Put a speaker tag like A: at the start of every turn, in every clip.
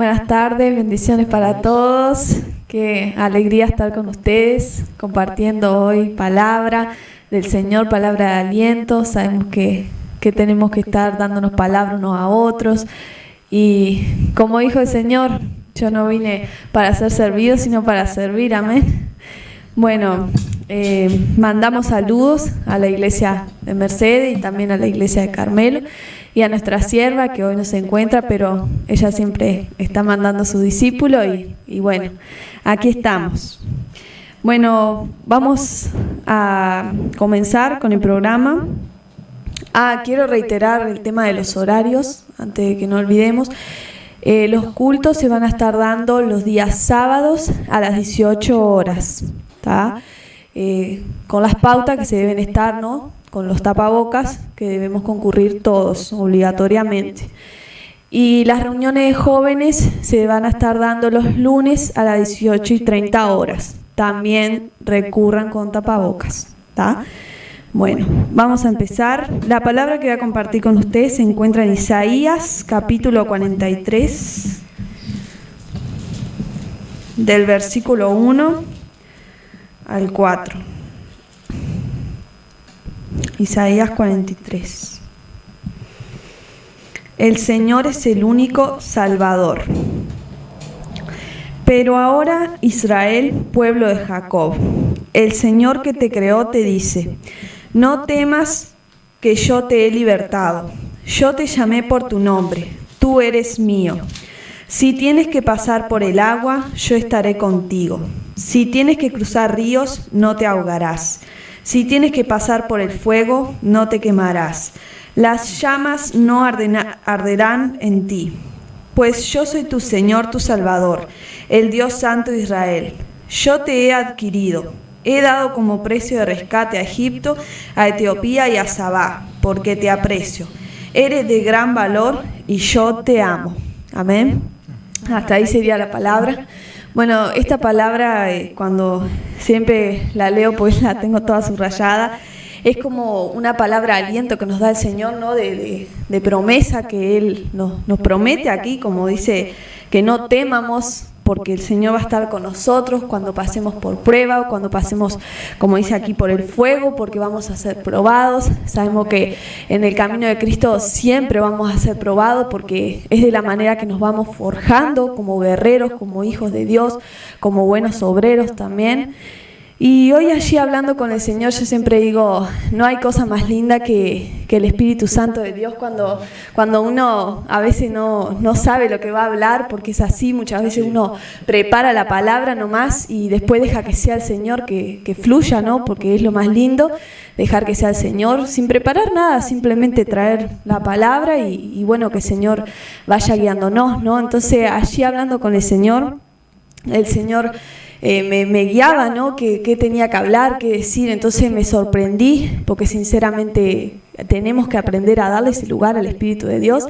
A: Buenas tardes, bendiciones para todos. Qué alegría estar con ustedes, compartiendo hoy palabra del Señor, palabra de aliento. Sabemos que tenemos que estar dándonos palabra unos a otros. Y como dijo el Señor, yo no vine para ser servido, sino para servir. Amén. Bueno, mandamos saludos a la iglesia de Mercedes y también a la iglesia de Carmelo y a nuestra sierva que hoy no se encuentra, pero ella siempre está mandando a sus discípulos y bueno, aquí estamos. Bueno, vamos a comenzar con el programa. Quiero reiterar el tema de los horarios, antes de que no olvidemos. Los cultos se van a estar dando los días sábados a las 18 horas, ¿tá? Con las pautas que se deben estar, ¿no? Con los tapabocas que debemos concurrir todos obligatoriamente. Y las reuniones de jóvenes se van a estar dando los lunes a las 18:30 horas. También recurran con tapabocas, ¿tá? Bueno, vamos a empezar. La palabra que voy a compartir con ustedes se encuentra en Isaías, capítulo 43, del versículo 1 al 4. Isaías 43. El Señor es el único Salvador. Pero ahora, Israel, pueblo de Jacob, el Señor que te creó te dice: no temas, que yo te he libertado. Yo te llamé por tu nombre, tú eres mío. Si tienes que pasar por el agua, yo estaré contigo. Si tienes que cruzar ríos, no te ahogarás. Si tienes que pasar por el fuego, no te quemarás. Las llamas no arderán en ti. Pues yo soy tu Señor, tu Salvador, el Dios Santo de Israel. Yo te he adquirido. He dado como precio de rescate a Egipto, a Etiopía y a Sabá, porque te aprecio. Eres de gran valor y yo te amo. Amén. Hasta ahí sería la palabra. Bueno, esta palabra, cuando siempre la leo, pues la tengo toda subrayada, es como una palabra de aliento que nos da el Señor, ¿no? De promesa que Él nos promete aquí, como dice, que no temamos, porque el Señor va a estar con nosotros cuando pasemos por prueba, cuando pasemos, como dice aquí, por el fuego, porque vamos a ser probados. Sabemos que en el camino de Cristo siempre vamos a ser probados, porque es de la manera que nos vamos forjando como guerreros, como hijos de Dios, como buenos obreros también. Y hoy allí hablando con el Señor, yo siempre digo, no hay cosa más linda que el Espíritu Santo de Dios cuando uno a veces no sabe lo que va a hablar, porque es así, muchas veces uno prepara la palabra nomás y después deja que sea el Señor que fluya, ¿no? Porque es lo más lindo, dejar que sea el Señor sin preparar nada, simplemente traer la palabra y bueno, que el Señor vaya guiándonos, ¿no? Entonces allí hablando con el Señor me guiaba, ¿no? ¿Qué tenía que hablar, qué decir? Entonces me sorprendí, porque sinceramente tenemos que aprender a darle ese lugar al Espíritu de Dios,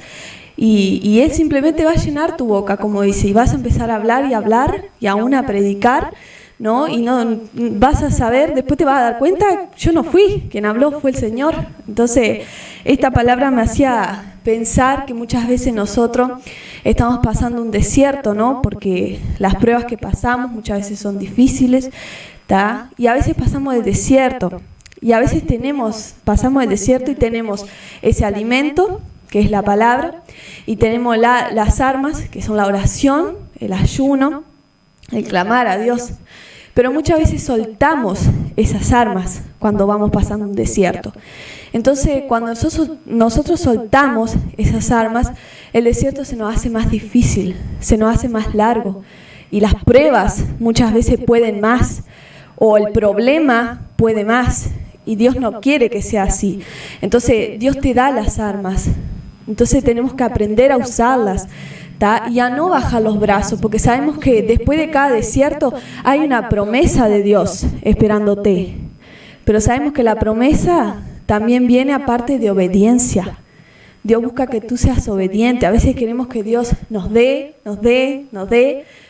A: y Él simplemente va a llenar tu boca, como dice, y vas a empezar a hablar y aún a predicar, ¿no? Y no vas a saber, después te vas a dar cuenta, yo no fui, quien habló fue el Señor. Entonces esta palabra me hacía pensar que muchas veces nosotros estamos pasando un desierto, ¿no? Porque las pruebas que pasamos muchas veces son difíciles, ¿tá? Y a veces pasamos el desierto, y a veces pasamos el desierto y tenemos ese alimento, que es la palabra, y tenemos las armas, que son la oración, el ayuno, el clamar a Dios. Pero muchas veces soltamos esas armas cuando vamos pasando un desierto. Entonces, cuando nosotros soltamos esas armas, el desierto se nos hace más difícil, se nos hace más largo. Y las pruebas muchas veces pueden más, o el problema puede más. Y Dios no quiere que sea así. Entonces, Dios te da las armas. Entonces, tenemos que aprender a usarlas, ¿tá? Y a no bajar los brazos, porque sabemos que después de cada desierto hay una promesa de Dios esperándote. Pero sabemos que la promesa también viene aparte de obediencia. Dios busca que tú seas obediente. A veces queremos que Dios nos dé,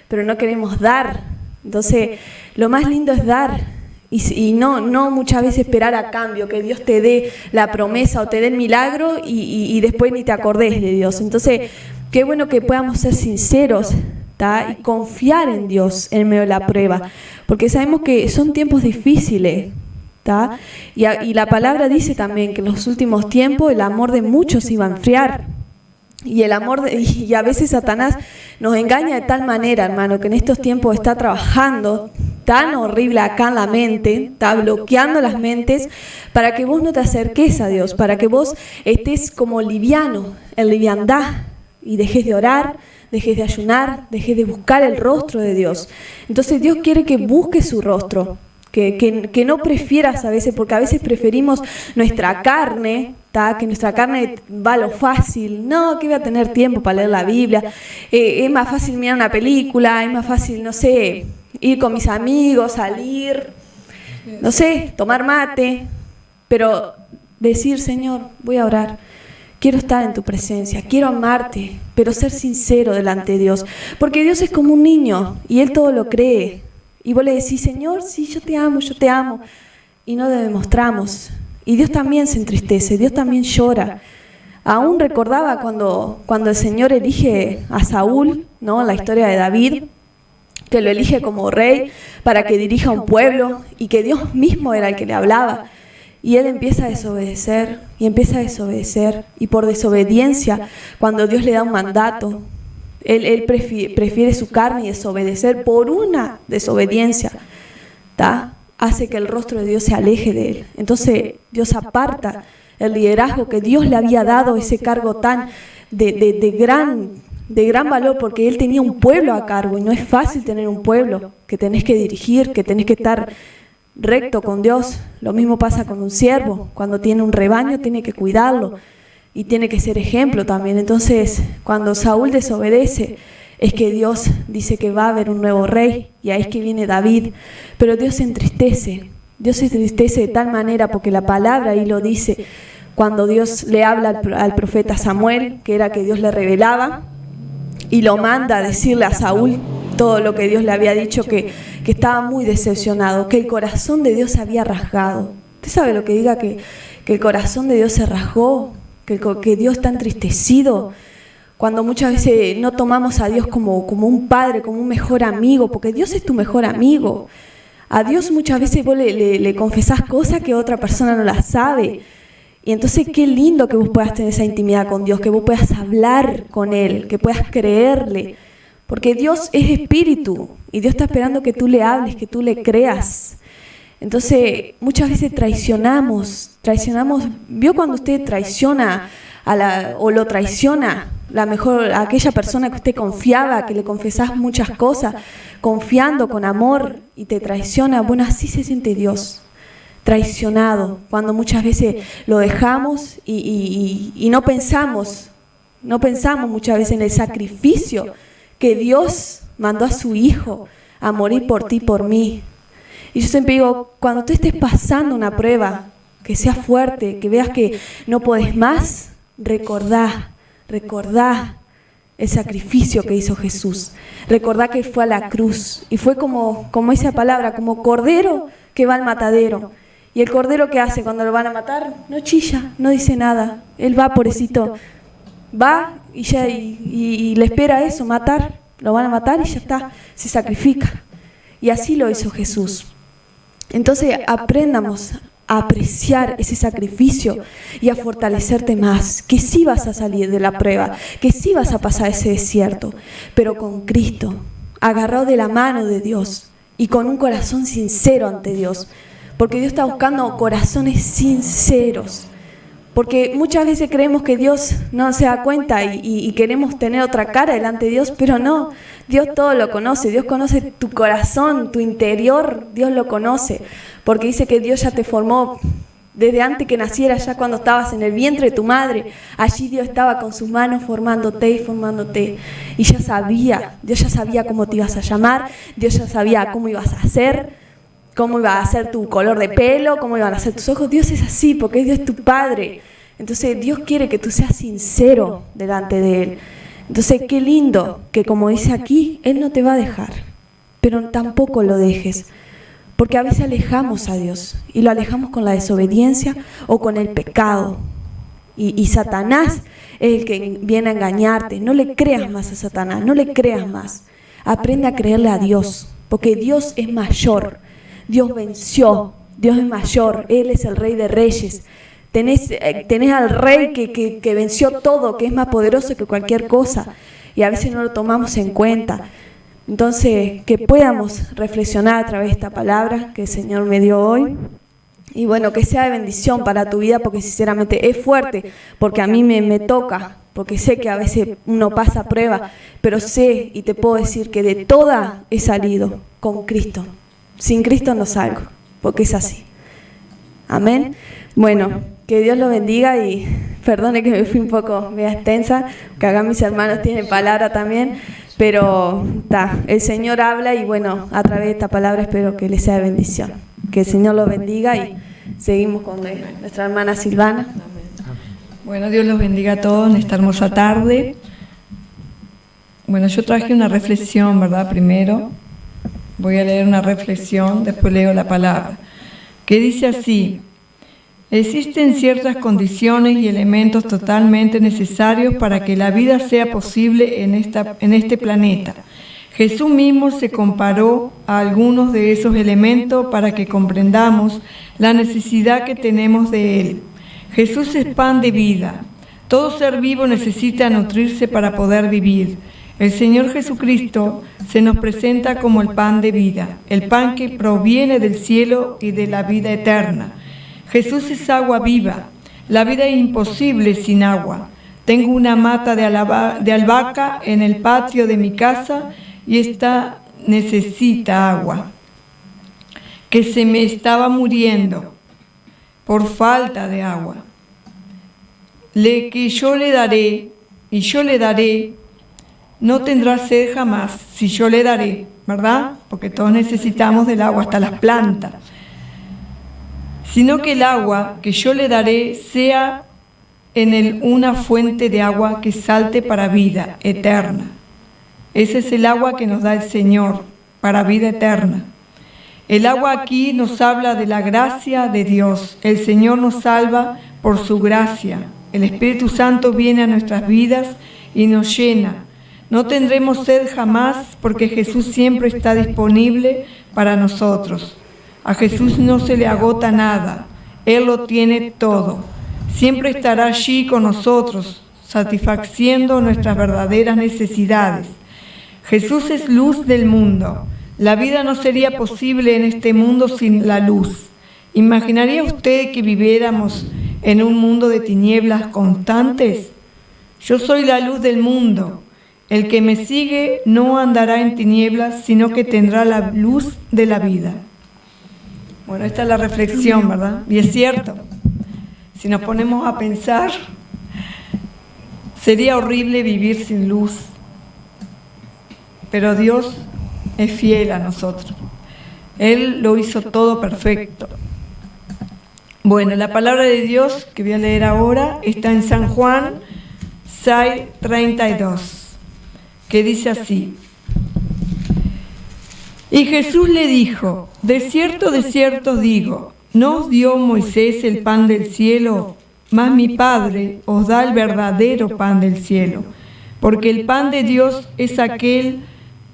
A: pero no queremos dar. Entonces, lo más lindo es dar. Y no muchas veces esperar a cambio, que Dios te dé la promesa o te dé el milagro y después ni te acordés de Dios. Entonces, qué bueno que podamos ser sinceros, ¿tá? Y confiar en Dios en medio de la prueba, porque sabemos que son tiempos difíciles, ¿tá? Y la palabra dice también que en los últimos tiempos el amor de muchos iba a enfriar. Y y a veces Satanás nos engaña de tal manera, hermano, que en estos tiempos está trabajando tan horrible acá en la mente, está bloqueando las mentes para que vos no te acerques a Dios, para que vos estés como liviano, en liviandad, y dejes de orar, dejes de ayunar, dejes de buscar el rostro de Dios. Entonces Dios quiere que busques su rostro, que no prefieras a veces, porque a veces preferimos nuestra carne, ¿tá? Que nuestra carne va a lo fácil. No, que voy a tener tiempo para leer la Biblia, es más fácil mirar una película, es más fácil, no sé, ir con mis amigos, salir, no sé, tomar mate, pero decir, Señor, voy a orar, quiero estar en tu presencia, quiero amarte, pero ser sincero delante de Dios, porque Dios es como un niño y Él todo lo cree. Y vos le decís, Señor, sí, yo te amo, y no le demostramos. Y Dios también se entristece, Dios también llora. Aún recordaba cuando el Señor elige a Saúl, ¿no? La historia de David, que lo elige como rey para que dirija un pueblo y que Dios mismo era el que le hablaba. Y él empieza a desobedecer y por desobediencia, cuando Dios le da un mandato, él prefiere su carne y desobedecer por una desobediencia, ¿tá? Hace que el rostro de Dios se aleje de él. Entonces Dios aparta el liderazgo que Dios le había dado, ese cargo tan de gran valor, porque él tenía un pueblo a cargo, y no es fácil tener un pueblo que tenés que dirigir, que tenés que estar recto con Dios. Lo mismo pasa con un siervo, cuando tiene un rebaño tiene que cuidarlo y tiene que ser ejemplo también. Entonces, cuando Saúl desobedece, es que Dios dice que va a haber un nuevo rey, y ahí es que viene David. Pero Dios se entristece de tal manera, porque la palabra ahí lo dice, cuando Dios le habla al profeta Samuel, que era que Dios le revelaba, y lo manda a decirle a Saúl todo lo que Dios le había dicho, que estaba muy decepcionado, que el corazón de Dios se había rasgado. ¿Usted sabe lo que diga que el corazón de Dios se rasgó? Que Dios está entristecido, cuando muchas veces no tomamos a Dios como un padre, como un mejor amigo, porque Dios es tu mejor amigo. A Dios muchas veces vos le confesás cosas que otra persona no las sabe. Y entonces qué lindo que vos puedas tener esa intimidad con Dios, que vos puedas hablar con Él, que puedas creerle, porque Dios es espíritu y Dios está esperando que tú le hables, que tú le creas. Entonces muchas veces traicionamos. ¿Vio cuando usted traiciona o lo traiciona a aquella persona que usted confiaba, que le confesás muchas cosas, confiando con amor, y te traiciona? Bueno, así se siente Dios, traicionado, cuando muchas veces lo dejamos y no pensamos muchas veces en el sacrificio que Dios mandó a su Hijo a morir por ti, por mí. Y yo siempre digo, cuando tú estés pasando una prueba, que sea fuerte, que veas que no podés más, recordá el sacrificio que hizo Jesús. Recordá que fue a la cruz y fue como esa palabra, como cordero que va al matadero. Y el cordero, ¿qué hace cuando lo van a matar? No chilla, no dice nada. Él va, pobrecito, va y le espera eso, matar. Lo van a matar y ya está, se sacrifica. Y así lo hizo Jesús. Entonces aprendamos a apreciar ese sacrificio y a fortalecerte más, que sí vas a salir de la prueba, que sí vas a pasar ese desierto, pero con Cristo, agarrado de la mano de Dios y con un corazón sincero ante Dios, porque Dios está buscando corazones sinceros. Porque muchas veces creemos que Dios no se da cuenta y queremos tener otra cara delante de Dios, pero no, Dios todo lo conoce, Dios conoce tu corazón, tu interior, Dios lo conoce, porque dice que Dios ya te formó desde antes que nacieras, ya cuando estabas en el vientre de tu madre, allí Dios estaba con sus manos formándote, y Dios ya sabía cómo te ibas a llamar, Dios ya sabía cómo ibas a ser, cómo iba a ser tu color de pelo, cómo iban a ser tus ojos. Dios es así, porque Dios es tu Padre. Entonces Dios quiere que tú seas sincero delante de Él. Entonces qué lindo que, como dice aquí, Él no te va a dejar, pero tampoco lo dejes, porque a veces alejamos a Dios y lo alejamos con la desobediencia o con el pecado. Y Satanás es el que viene a engañarte. No le creas más a Satanás, no le creas más. Aprende a creerle a Dios, porque Dios es mayor. Dios venció, Dios es mayor, Él es el Rey de Reyes. Tenés al Rey que venció todo, que es más poderoso que cualquier cosa. Y a veces no lo tomamos en cuenta. Entonces, que podamos reflexionar a través de esta palabra que el Señor me dio hoy. Y bueno, que sea de bendición para tu vida, porque sinceramente es fuerte, porque a mí me toca, porque sé que a veces uno pasa prueba, pero sé y te puedo decir que de toda he salido con Cristo. Sin Cristo no salgo, porque es así. Amén. Bueno, que Dios los bendiga y perdone que me fui un poco media extensa, que acá mis hermanos tienen palabra también, pero el Señor habla y bueno, a través de esta palabra espero que les sea de bendición. Que el Señor los bendiga y seguimos con nuestra hermana Silvana.
B: Bueno, Dios los bendiga a todos en esta hermosa tarde. Bueno, yo traje una reflexión, ¿verdad? Primero voy a leer una reflexión, después leo la palabra, que dice así: existen ciertas condiciones y elementos totalmente necesarios para que la vida sea posible en este planeta. Jesús mismo se comparó a algunos de esos elementos para que comprendamos la necesidad que tenemos de Él. Jesús es pan de vida. Todo ser vivo necesita nutrirse para poder vivir. El Señor Jesucristo se nos presenta como el pan de vida, el pan que proviene del cielo y de la vida eterna. Jesús es agua viva. La vida es imposible sin agua. Tengo una mata de albahaca en el patio de mi casa y esta necesita agua, que se me estaba muriendo por falta de agua. Que yo le daré, y yo le daré, no tendrá sed jamás, si yo le daré, ¿verdad? Porque todos necesitamos del agua, hasta las plantas. Sino que el agua que yo le daré sea en él una fuente de agua que salte para vida eterna. Ese es el agua que nos da el Señor para vida eterna. El agua aquí nos habla de la gracia de Dios. El Señor nos salva por su gracia. El Espíritu Santo viene a nuestras vidas y nos llena. No tendremos sed jamás porque Jesús siempre está disponible para nosotros. A Jesús no se le agota nada. Él lo tiene todo. Siempre estará allí con nosotros, satisfaciendo nuestras verdaderas necesidades. Jesús es luz del mundo. La vida no sería posible en este mundo sin la luz. ¿Imaginaría usted que viviéramos en un mundo de tinieblas constantes? Yo soy la luz del mundo. El que me sigue no andará en tinieblas, sino que tendrá la luz de la vida. Bueno, esta es la reflexión, ¿verdad? Y es cierto. Si nos ponemos a pensar, sería horrible vivir sin luz. Pero Dios es fiel a nosotros. Él lo hizo todo perfecto. Bueno, la palabra de Dios que voy a leer ahora está en San Juan 6:32, que dice así: y Jesús le dijo: de cierto os digo, ¿no os dio Moisés el pan del cielo? Mas mi Padre os da el verdadero pan del cielo, porque el pan de Dios es aquel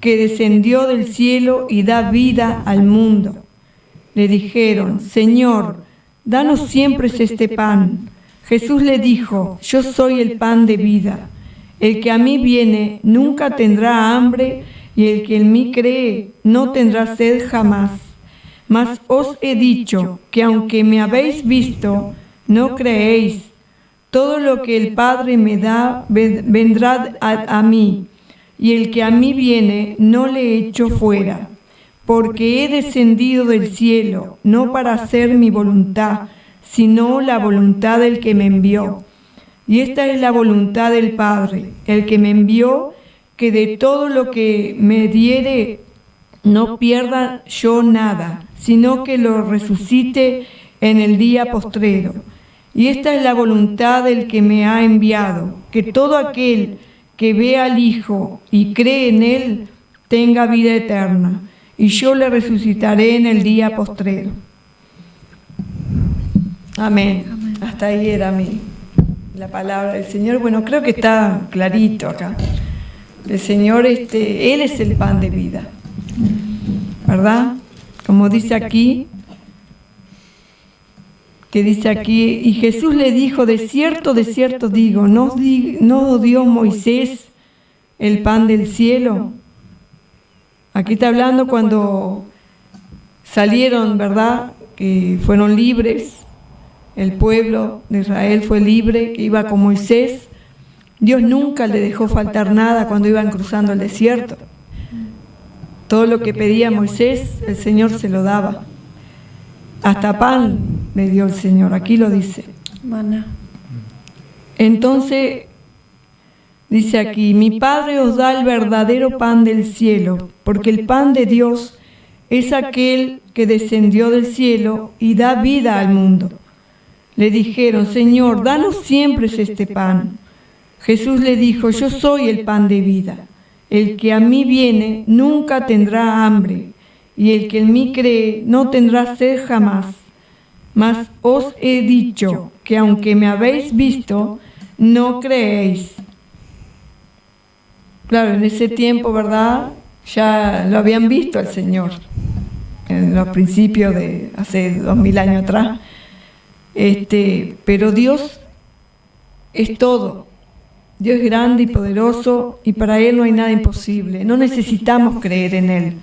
B: que descendió del cielo y da vida al mundo. Le dijeron: Señor, danos siempre este pan. Jesús le dijo: yo soy el pan de vida. El que a mí viene nunca tendrá hambre, y el que en mí cree no tendrá sed jamás. Mas os he dicho que aunque me habéis visto, no creéis. Todo lo que el Padre me da vendrá a mí, y el que a mí viene no le echo fuera, porque he descendido del cielo, no para hacer mi voluntad, sino la voluntad del que me envió. Y esta es la voluntad del Padre, el que me envió, que de todo lo que me diere no pierda yo nada, sino que lo resucite en el día postrero. Y esta es la voluntad del que me ha enviado, que todo aquel que vea al Hijo y cree en Él tenga vida eterna, y yo le resucitaré en el día postrero. Amén. Hasta ahí era mi la palabra del Señor, bueno, creo que está clarito acá. El Señor, Él es el pan de vida, ¿verdad? Como dice aquí, y Jesús le dijo, de cierto digo, ¿no dio Moisés el pan del cielo? Aquí está hablando cuando salieron, ¿verdad? Que fueron libres, el pueblo de Israel fue libre, que iba con Moisés. Dios nunca le dejó faltar nada cuando iban cruzando el desierto. Todo lo que pedía Moisés, el Señor se lo daba. Hasta pan le dio el Señor, aquí lo dice.
A: Maná.
B: Entonces, dice aquí, mi Padre os da el verdadero pan del cielo, porque el pan de Dios es aquel que descendió del cielo y da vida al mundo. Le dijeron, Señor, danos siempre este pan. Jesús le dijo, yo soy el pan de vida. El que a mí viene nunca tendrá hambre, y el que en mí cree no tendrá sed jamás. Mas os he dicho que aunque me habéis visto, no creéis. Claro, en ese tiempo, ¿verdad? Ya lo habían visto al Señor, en los principios de hace 2000 años atrás. Pero Dios es todo. Dios es grande y poderoso y para Él no hay nada imposible. No necesitamos creer en Él.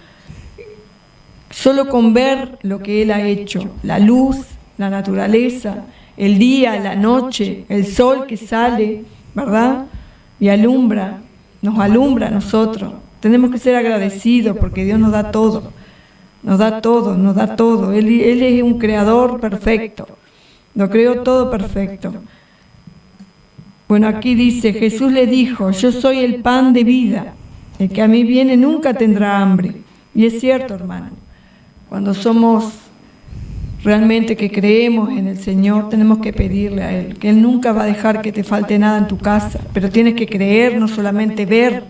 B: Solo con ver lo que Él ha hecho, la luz, la naturaleza, el día, la noche, el sol que sale, ¿verdad? Y alumbra, nos alumbra a nosotros. Tenemos que ser agradecidos porque Dios nos da todo. Nos da todo, nos da todo. Él es un creador perfecto. Lo creó todo perfecto. Bueno, aquí dice, Jesús le dijo, yo soy el pan de vida, el que a mí viene nunca tendrá hambre. Y es cierto, hermano, cuando somos realmente que creemos en el Señor, tenemos que pedirle a Él, que Él nunca va a dejar que te falte nada en tu casa, pero tienes que creer, no solamente ver.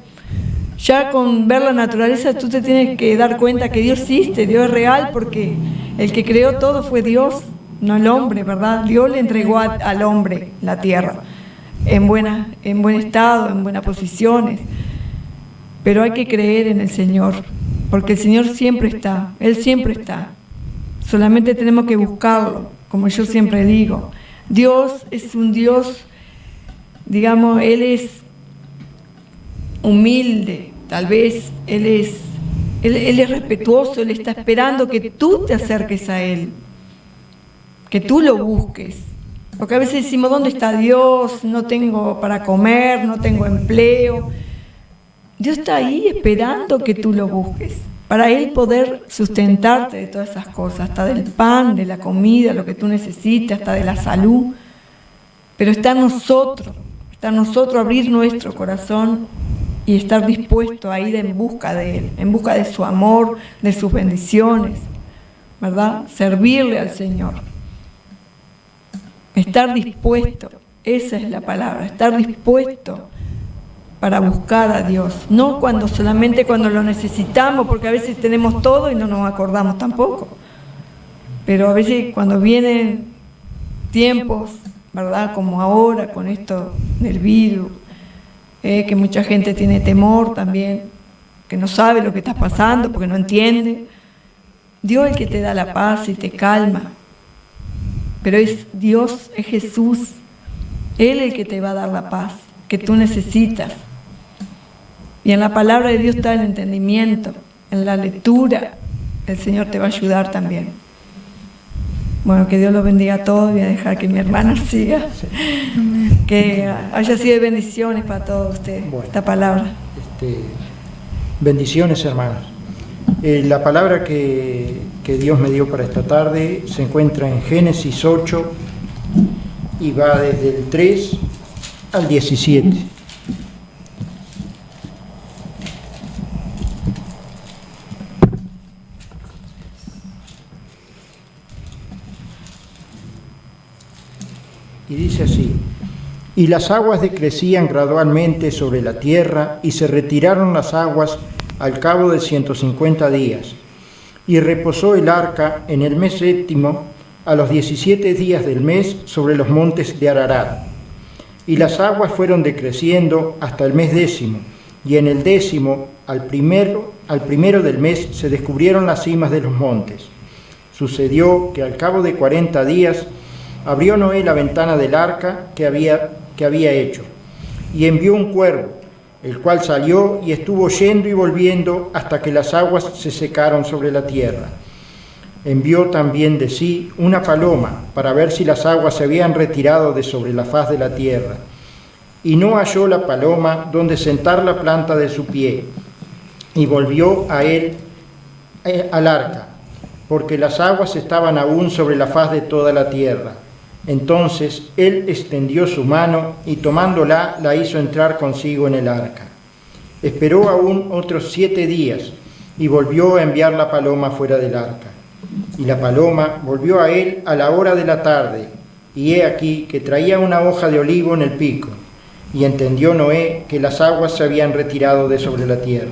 B: Ya con ver la naturaleza tú te tienes que dar cuenta que Dios existe, Dios es real, porque el que creó todo fue Dios, no el hombre, ¿verdad? Dios le entregó al hombre la tierra. En buen estado, en buenas posiciones, pero hay que creer en el Señor, porque el Señor siempre está, Él siempre está, solamente tenemos que buscarlo, como yo siempre digo. Dios es un Dios, digamos, Él es humilde, tal vez Él es respetuoso, Él está esperando que tú te acerques a Él, que tú lo busques. Porque a veces decimos, ¿dónde está Dios? No tengo para comer, no tengo empleo. Dios está ahí esperando que tú lo busques, para Él poder sustentarte de todas esas cosas, hasta del pan, de la comida, lo que tú necesitas, hasta de la salud. Pero está en nosotros abrir nuestro corazón y estar dispuesto a ir en busca de Él, en busca de su amor, de sus bendiciones, ¿verdad? Servirle al Señor. Estar dispuesto, esa es la palabra, estar dispuesto para buscar a Dios, no solamente cuando lo necesitamos, porque a veces tenemos todo y no nos acordamos tampoco, pero a veces cuando vienen tiempos, ¿verdad? Como ahora con esto del virus, que mucha gente tiene temor también, que no sabe lo que está pasando porque no entiende. Dios es el que te da la paz y te calma. Pero es Dios, es Jesús, Él el que te va a dar la paz que tú necesitas. Y en la palabra de Dios está el entendimiento, en la lectura, el Señor te va a ayudar también. Bueno, que Dios los bendiga a todos, voy a dejar que mi hermana siga. Que haya sido de bendiciones para todos ustedes, bueno, esta palabra.
C: Bendiciones, hermanos. La palabra que Dios me dio para esta tarde se encuentra en Génesis 8 y va desde el 3 al 17. Y dice así: y las aguas decrecían gradualmente sobre la tierra, y se retiraron las aguas al cabo de 150 días. Y reposó el arca en el mes séptimo, a los 17 días del mes, sobre los montes de Ararat. Y las aguas fueron decreciendo hasta el mes 10, y en el 10, al primero del mes, se descubrieron las cimas de los montes. Sucedió que al cabo de 40 días abrió Noé la ventana del arca que había hecho, y envió un cuervo, el cual salió y estuvo yendo y volviendo hasta que las aguas se secaron sobre la tierra. Envió también de sí una paloma para ver si las aguas se habían retirado de sobre la faz de la tierra. Y no halló la paloma donde sentar la planta de su pie, y volvió a él al arca, porque las aguas estaban aún sobre la faz de toda la tierra. Entonces él extendió su mano y tomándola la hizo entrar consigo en el arca. Esperó aún otros 7 días y volvió a enviar la paloma fuera del arca. Y la paloma volvió a él a la hora de la tarde, y he aquí que traía una hoja de olivo en el pico. Y entendió Noé que las aguas se habían retirado de sobre la tierra.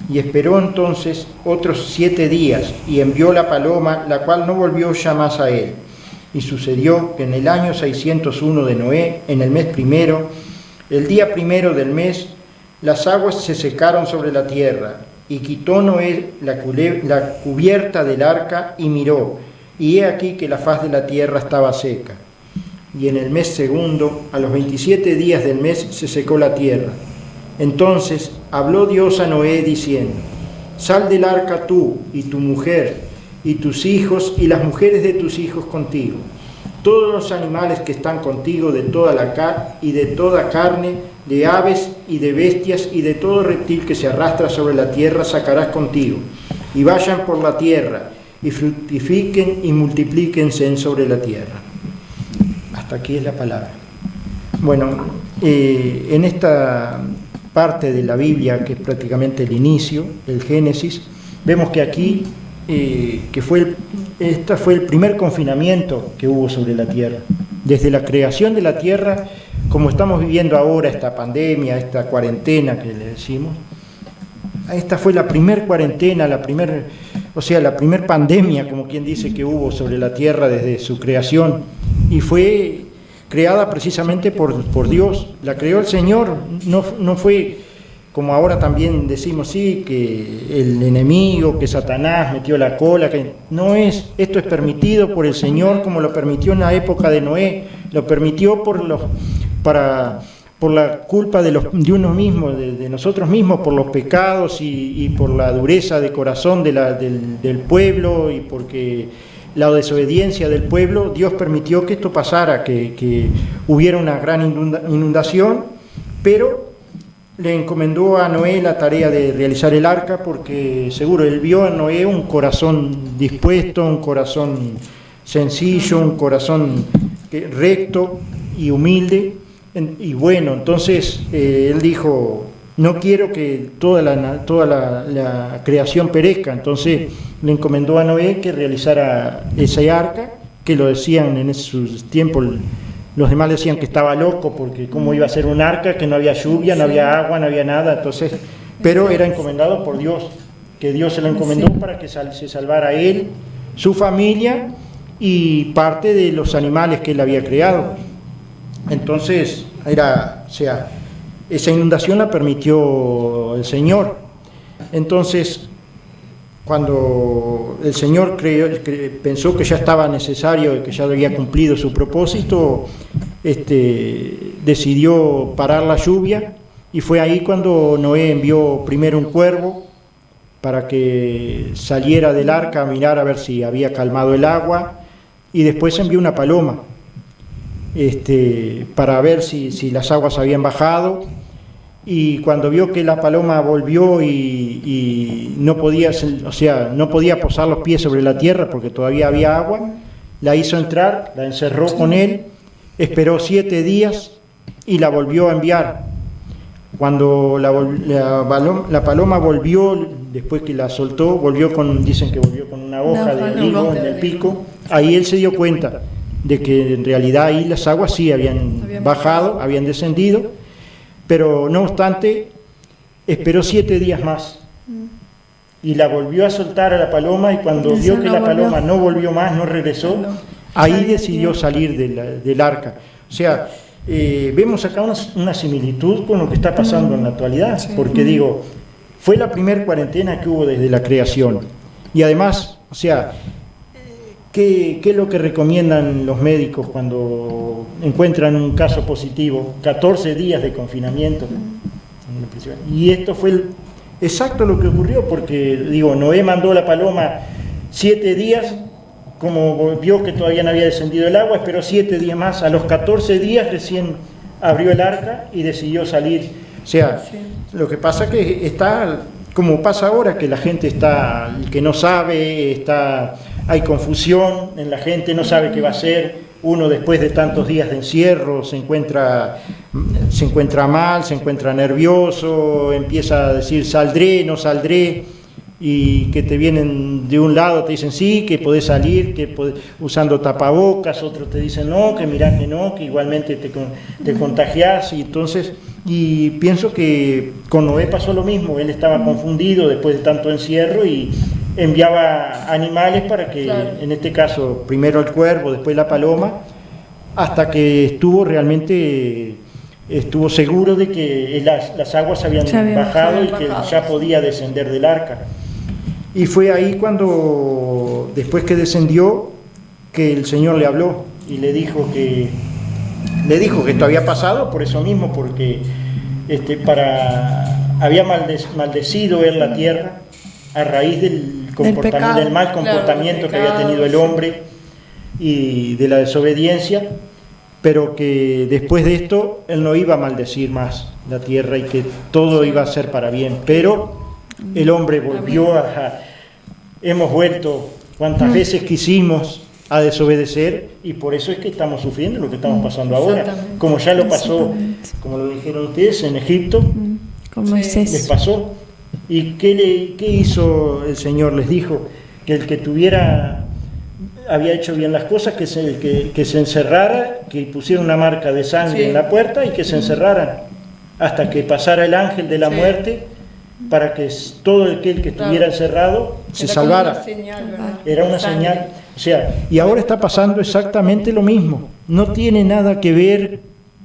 C: Y esperó entonces otros 7 días y envió la paloma, la cual no volvió ya más a él. Y sucedió que en el año 601 de Noé, en el mes primero, el día primero del mes, las aguas se secaron sobre la tierra. Y quitó Noé la cubierta del arca y miró, y he aquí que la faz de la tierra estaba seca. Y en el mes segundo, a los 27 días del mes, se secó la tierra. Entonces habló Dios a Noé diciendo: sal del arca tú y tu mujer y tus hijos y las mujeres de tus hijos contigo, todos los animales que están contigo de toda toda carne, de aves y de bestias y de todo reptil que se arrastra sobre la tierra sacarás contigo, y vayan por la tierra y fructifiquen y multiplíquense sobre la tierra. Hasta aquí es la palabra. Bueno, en esta parte de la Biblia, que es prácticamente el inicio, el Génesis, vemos que aquí este fue el primer confinamiento que hubo sobre la tierra. Desde la creación de la tierra, como estamos viviendo ahora, esta pandemia, esta cuarentena que le decimos, esta fue la primer cuarentena, la primer pandemia, como quien dice, que hubo sobre la tierra desde su creación, y fue creada precisamente por Dios. La creó el Señor, no fue como ahora también decimos, sí, que el enemigo, que Satanás metió la cola, que no es, esto es permitido por el Señor, como lo permitió en la época de Noé, lo permitió por la culpa de uno mismo, de nosotros mismos, por los pecados y por la dureza de corazón del pueblo, y porque la desobediencia del pueblo. Dios permitió que esto pasara, que hubiera una gran inundación, pero le encomendó a Noé la tarea de realizar el arca, porque seguro él vio en Noé un corazón dispuesto, un corazón sencillo, un corazón recto y humilde, y bueno, entonces él dijo: no quiero que toda la creación perezca. Entonces le encomendó a Noé que realizara ese arca, que lo decían en esos tiempos. Los demás decían que estaba loco, porque cómo iba a ser un arca, que no había lluvia, no había agua, no había nada. Entonces, pero era encomendado por Dios, que Dios se lo encomendó para que se salvara él, su familia y parte de los animales que él había creado. Entonces, esa inundación la permitió el Señor. Entonces, cuando el Señor pensó que ya estaba necesario, que ya había cumplido su propósito, decidió parar la lluvia, y fue ahí cuando Noé envió primero un cuervo para que saliera del arca a mirar a ver si había calmado el agua, y después envió una paloma para ver si las aguas habían bajado. Y cuando vio que la paloma volvió y no podía posar los pies sobre la tierra porque todavía había agua, la hizo entrar, la encerró con él, esperó 7 días y la volvió a enviar. Cuando la paloma volvió, después que la soltó, dicen que volvió con una hoja de olivo en el pico. Ahí él se dio cuenta de que en realidad ahí las aguas sí habían bajado, habían descendido. Pero no obstante, esperó 7 días más y la volvió a soltar a la paloma, y cuando vio que la paloma no volvió más, no regresó, ahí decidió salir del arca. O sea, vemos acá una similitud con lo que está pasando en la actualidad, porque digo, fue la primera cuarentena que hubo desde la creación, y además, o sea, ¿qué es lo que recomiendan los médicos cuando encuentran un caso positivo? 14 días de confinamiento. Y esto fue exacto lo que ocurrió, porque digo, Noé mandó la paloma 7 días, como vio que todavía no había descendido el agua, esperó 7 días más, a los 14 días recién abrió el arca y decidió salir. O sea, lo que pasa que está, como pasa ahora, que la gente está, el que no sabe, hay confusión en la gente, no sabe qué va a hacer. Uno después de tantos días de encierro se encuentra mal, se encuentra nervioso, empieza a decir saldré, no saldré, y que te vienen de un lado, te dicen sí, que podés salir, usando tapabocas, otros te dicen no, que mirá que no, que igualmente te contagiás, y pienso que con Noé pasó lo mismo, él estaba confundido después de tanto encierro y enviaba animales para que, en este caso, primero el cuervo, después la paloma, hasta que estuvo seguro de que las aguas habían bajado y que ya podía descender del arca. Y fue ahí cuando, después que descendió, que el Señor le habló y le dijo que esto había pasado por eso mismo, porque había maldecido él la tierra a raíz del mal comportamiento que había tenido el hombre y de la desobediencia, pero que después de esto él no iba a maldecir más la tierra y que todo iba a ser para bien. Pero el hombre volvió hemos vuelto cuantas veces quisimos a desobedecer, y por eso es que estamos sufriendo lo que estamos pasando ahora, como ya lo pasó, como lo dijeron ustedes, en Egipto,
A: con Moisés.
C: Les pasó. ¿Y qué hizo el Señor? Les dijo que el que había hecho bien las cosas, que se encerrara, que pusiera una marca de sangre en la puerta y que se encerraran hasta que pasara el ángel de la muerte, para que todo aquel que estuviera encerrado se salvara. Era una señal. O sea, y ahora está pasando exactamente lo mismo. No tiene nada que ver,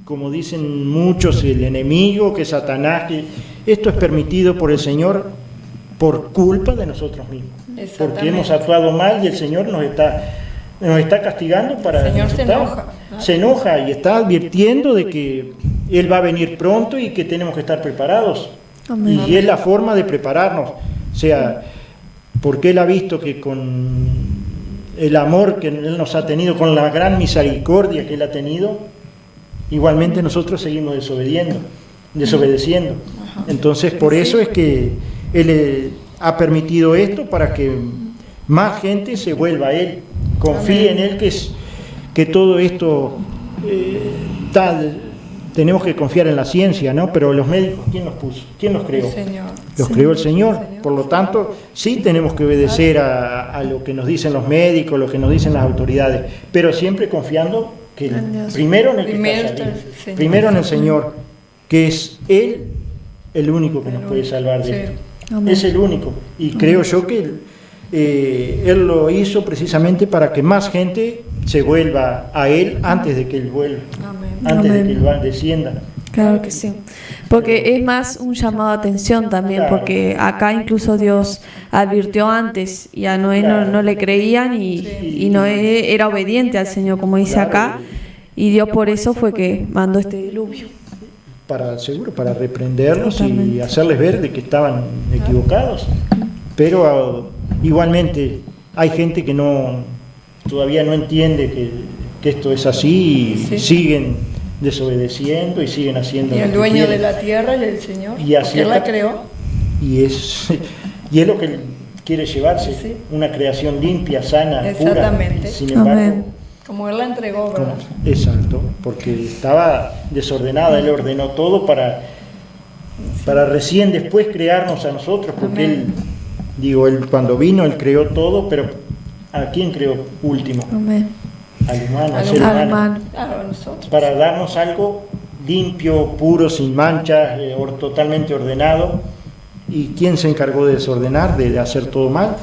C: como dicen muchos, el enemigo, que Satanás, que esto es permitido por el Señor por culpa de nosotros mismos. Porque hemos actuado mal y el Señor nos está castigando para...
B: El Señor
C: se enoja y está advirtiendo de que Él va a venir pronto y que tenemos que estar preparados. Amén. Y es la forma de prepararnos. O sea, porque Él ha visto que con el amor que Él nos ha tenido, con la gran misericordia que Él ha tenido, igualmente nosotros seguimos desobedeciendo. Entonces, por eso es que Él ha permitido esto, para que más gente se vuelva a Él, confíe en Él, que todo esto tenemos que confiar en la ciencia, ¿no? Pero los médicos, ¿quién los puso? ¿Quién los creó?
B: El Señor.
C: Los creó el Señor. Por lo tanto, sí tenemos que obedecer a lo que nos dicen los médicos, lo que nos dicen las autoridades, pero siempre confiando que primero en el primero en el Señor, que es Él el único que nos puede salvar de esto. Amén. Es el único. Y creo yo que Él lo hizo precisamente para que más gente se vuelva a Él antes de que Él vuelva. Amén. Antes de que Él descienda.
A: Claro que sí, porque es más un llamado de atención también, porque acá incluso Dios advirtió antes y a Noé no le creían, y Noé era obediente al Señor, como dice acá, y Dios por eso fue que mandó este diluvio.
C: Para reprenderlos y hacerles ver de que estaban equivocados, pero igualmente hay gente que todavía no entiende que esto es así y siguen desobedeciendo y siguen haciendo.
B: Y el dueño de la tierra es el Señor, porque Él la creó.
C: Y es lo que Él quiere llevarse, una creación limpia, sana,
B: exactamente,
C: pura. Sin embargo,
B: como Él la entregó, ¿verdad?
C: Exacto, porque estaba desordenada. Él ordenó todo para recién después crearnos a nosotros, porque Él cuando vino, Él creó todo, pero ¿a quién creó último?
A: Amén.
C: Al humano, al ser humano, para darnos algo limpio, puro, sin manchas, totalmente ordenado. ¿Y quién se encargó de desordenar, de hacer todo mal?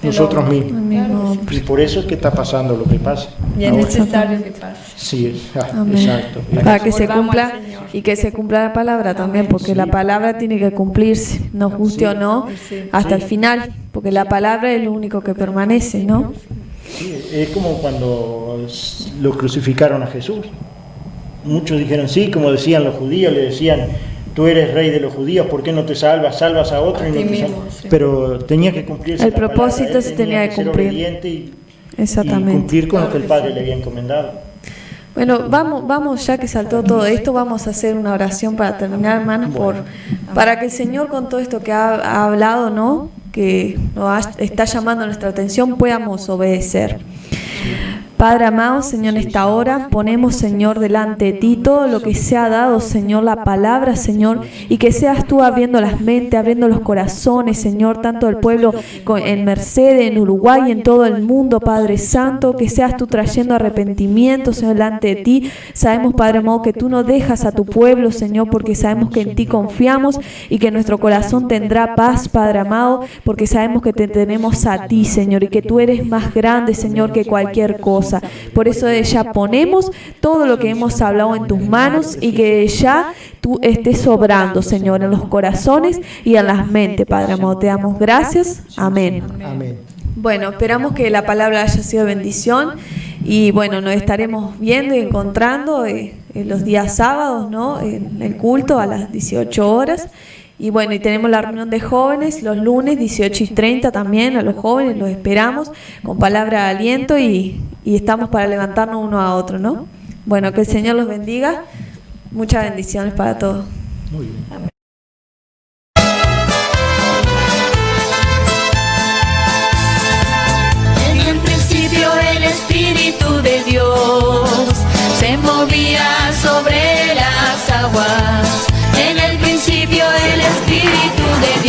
C: Nosotros mismos.
B: nombre.
C: Y por eso es que está pasando lo que pasa.
B: Y es
C: ahora.
B: necesario que pase.
C: Sí,
A: Amén.
C: exacto.
A: Para que se
B: Volvamos
A: cumpla
B: al Señor.
A: y que se cumpla la palabra también, porque
C: Sí.
A: la palabra tiene que cumplirse, nos guste o no,
B: Sí.
A: hasta el final, porque la palabra es lo único que permanece, ¿no?
C: Sí, es como cuando lo crucificaron a Jesús. Muchos dijeron, sí, como decían los judíos, le decían, tú eres rey de los judíos, ¿por qué no te salvas? Salvas a otro y
B: A
C: no
B: ti
C: te
B: mismo,
C: salvas.
B: sí.
C: Pero tenía que cumplirse
A: El
C: la palabra,
A: propósito
C: él
A: se tenía que
C: ser
A: cumplir.
C: obediente y
A: Exactamente.
C: cumplir con lo que el
B: Claro que
C: Padre
B: sí.
C: le había encomendado.
A: Bueno, vamos, ya que saltó todo esto, vamos a hacer una oración para terminar, hermanos, para que el Señor con todo esto que ha hablado, ¿no? Que está llamando nuestra atención, podamos obedecer. Padre amado, Señor, en esta hora ponemos, Señor, delante de ti todo lo que se ha dado, Señor, la palabra, Señor, y que seas tú abriendo las mentes, abriendo los corazones, Señor, tanto del pueblo en Mercedes, en Uruguay, en todo el mundo, Padre Santo, que seas tú trayendo arrepentimiento, Señor, delante de ti. Sabemos, Padre amado, que tú no dejas a tu pueblo, Señor, porque sabemos que en ti confiamos y que nuestro corazón tendrá paz, Padre amado, porque sabemos que te tenemos a ti, Señor, y que tú eres más grande, Señor, que cualquier cosa. Por eso ya ponemos todo lo que hemos hablado en tus manos y que ya tú estés obrando, Señor, en los corazones y en las mentes, Padre amado. Te damos gracias. Amén.
C: Amén.
A: Bueno, esperamos que la palabra haya sido bendición y bueno, nos estaremos viendo y encontrando en los días sábados, ¿no? En el culto a las 18 horas. Y bueno, y tenemos la reunión de jóvenes los lunes 18:30 también, a los jóvenes los esperamos con palabra de aliento y estamos para levantarnos uno a otro, ¿no? Bueno, que el Señor los bendiga. Muchas bendiciones para todos.
C: Muy bien.
D: En el principio el Espíritu de Dios se movía sobre las aguas. En el principio el Espíritu de Dios.